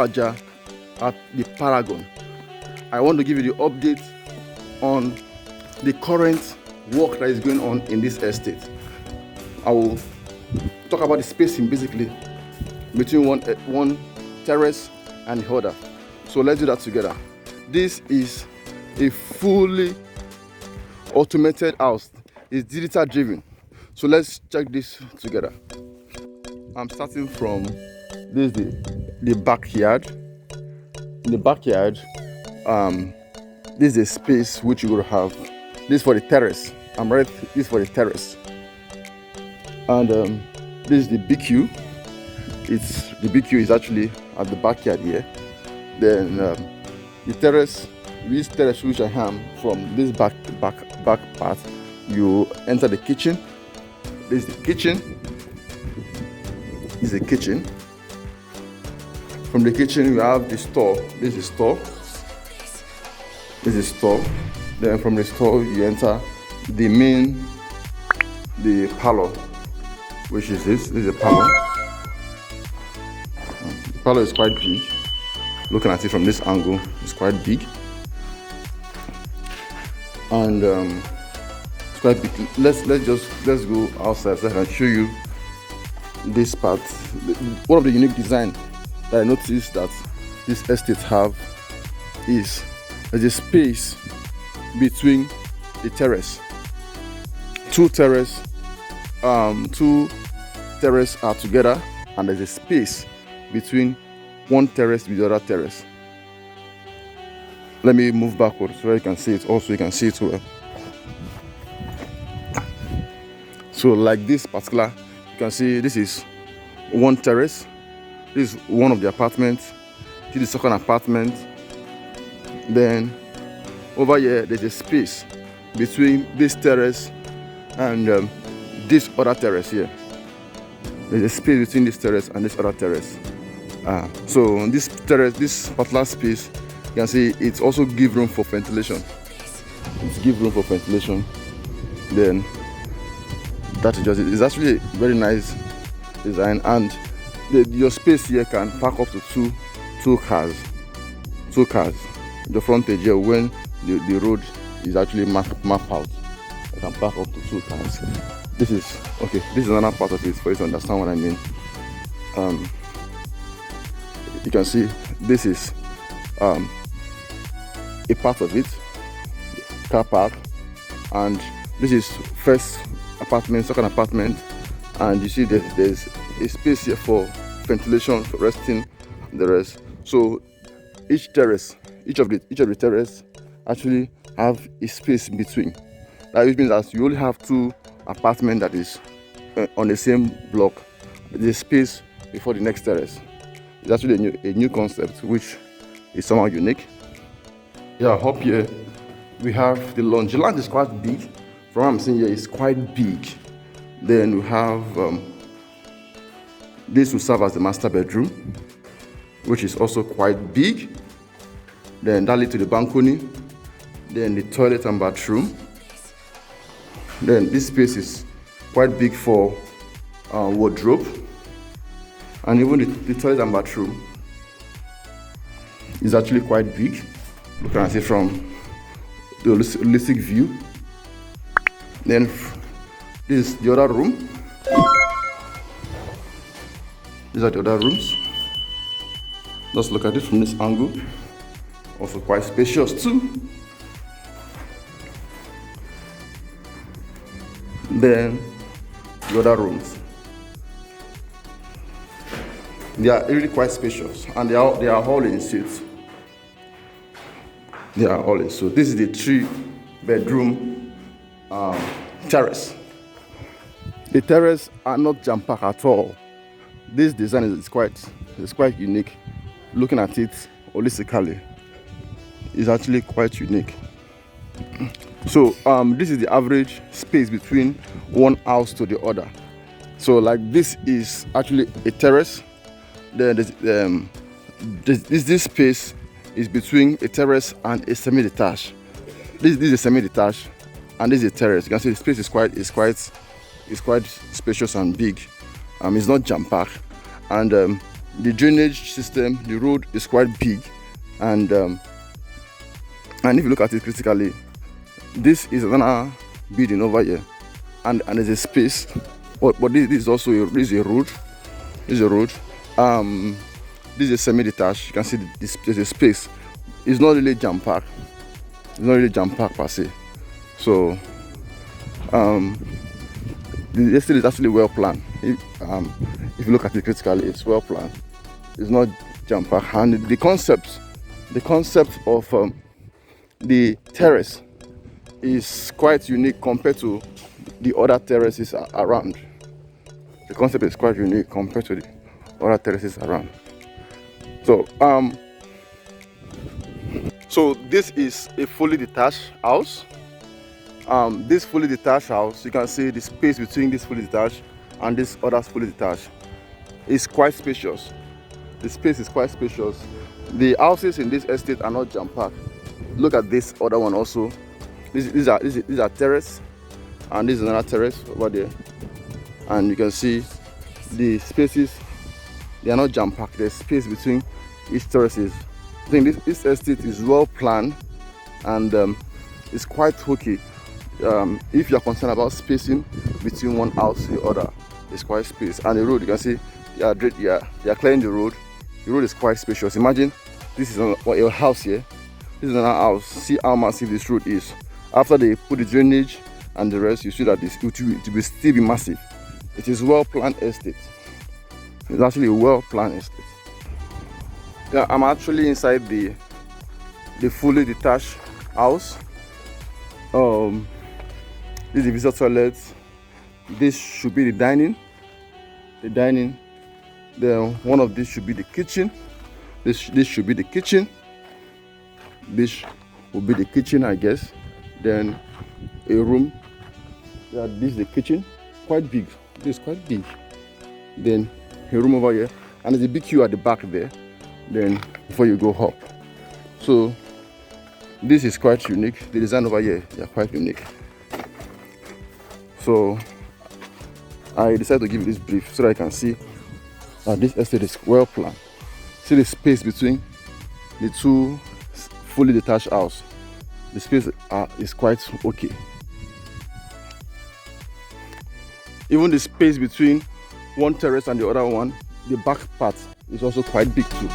Ajah at the Paragon. I want to give you the update on the current work that is going on in this estate. I will talk about the spacing basically between one terrace and the other. So let's do that together. This is a fully automated house. It's digital driven. So let's check this together. I'm starting from this the backyard. In the backyard, this is a space which you will have. This is for the terrace. This is for the terrace. And this is the BQ. The BQ is actually at the backyard here. Then the terrace, this terrace which I am from this back part, you enter the kitchen. This is the kitchen. This is the kitchen. From the kitchen you have the store. This is the store. This is the store. Then from the store you enter the parlor, which is this. This is a parlor. The parlor is quite big. Looking at it from this angle, it's quite big. And it's quite big. Let's go outside so I can show you this part. One of the unique design that I noticed that this estate have is there's a space between the terrace. Two terrace are together, and there's a space between one terrace with the other terrace. Let me move backwards so you can see it. Also, you can see it well. So, like this particular, you can see this is one terrace. This is one of the apartments. This is the second apartment. Then over here, there's a space between this terrace and this other terrace here. There's a space between this terrace and this other terrace. So on this terrace, this particular space, you can see it's also give room for ventilation. It's give room for ventilation. Then that is just it. It's actually a very nice design, and your space here can park up to two cars. The frontage here when the road is actually mapped out. You can park up to 2 cars. This is okay. This is another part of it for you to understand what I mean. You can see this is a part of it, car park, and this is first apartment, second apartment, and you see there's a space here for ventilation, for resting, the rest. So each of the terrace actually have a space in between. That means that you only have 2 apartments that is on the same block. There's space before the next terrace. It's actually a new concept, which is somehow unique. Yeah, up here we have the lawn. The land is quite big. From what I'm seeing here, it's quite big. Then we have this will serve as the master bedroom, which is also quite big. Then that leads to the balcony. Then the toilet and bathroom. Then this space is quite big for wardrobe. And even the toilet and bathroom is actually quite big. You can see from the holistic view. Then this is the other room. These are the other rooms. Let's look at it from this angle. Also quite spacious too. Then the other rooms. They are really quite spacious, and they are all in suites. They are all in. So this is the 3-bedroom terrace. The terrace are not jam-packed at all. This design is quite unique. Looking at it holistically, it's actually quite unique. So this is the average space between one house to the other. So like this is actually a terrace. Then this space is between a terrace and a semi-detached. This is a semi-detached, and this is a terrace. You can see the space is quite spacious and big. It's not jam-packed, and the drainage system, the road is quite big, and if you look at it critically, this is another building over here, and there's a space, but this is also this is a road. This is a road. This is semi-detached. You can see there's a space. It's not really jam-packed. It's not really jam-packed per se. So the estate is actually well planned. If you look at it critically, it's well planned. It's not jam-packed. And the concept of the terrace is quite unique compared to the other terraces around. The concept is quite unique compared to the other terraces around. So this is a fully detached house. This fully detached house, you can see the space between this fully detached and this other fully detached is quite spacious. The space is quite spacious. The houses in this estate are not jam-packed. Look at this other one also. These are terrace, and this is another terrace over there. And you can see the spaces, they are not jam-packed. There's space between each terraces. I think this estate is well planned, and it's quite okay. If you are concerned about spacing between one house and the other, it's quite space. And the road, you can see they are clearing the road. The road is quite spacious. Imagine this is your house here. This is another house. See how massive this road is. After they put the drainage and the rest, you see that it will still be massive. It is well planned estate. It's actually a well planned estate. Yeah, I'm actually inside the fully detached house. This is the visitor toilet. This should be the dining. Then one of these should be the kitchen. This should be the kitchen. This will be the kitchen, I guess. Then a room. Yeah, this is the kitchen. Quite big. This is quite big. Then a room over here, and there's a big queue at the back there. Then before you go up, so this is quite unique. The design over here, they are quite unique. So I decided to give you this brief so that I can see that this estate is well planned. See the space between the two fully detached houses. The space is quite okay. Even the space between one terrace and the other one, the back part is also quite big too.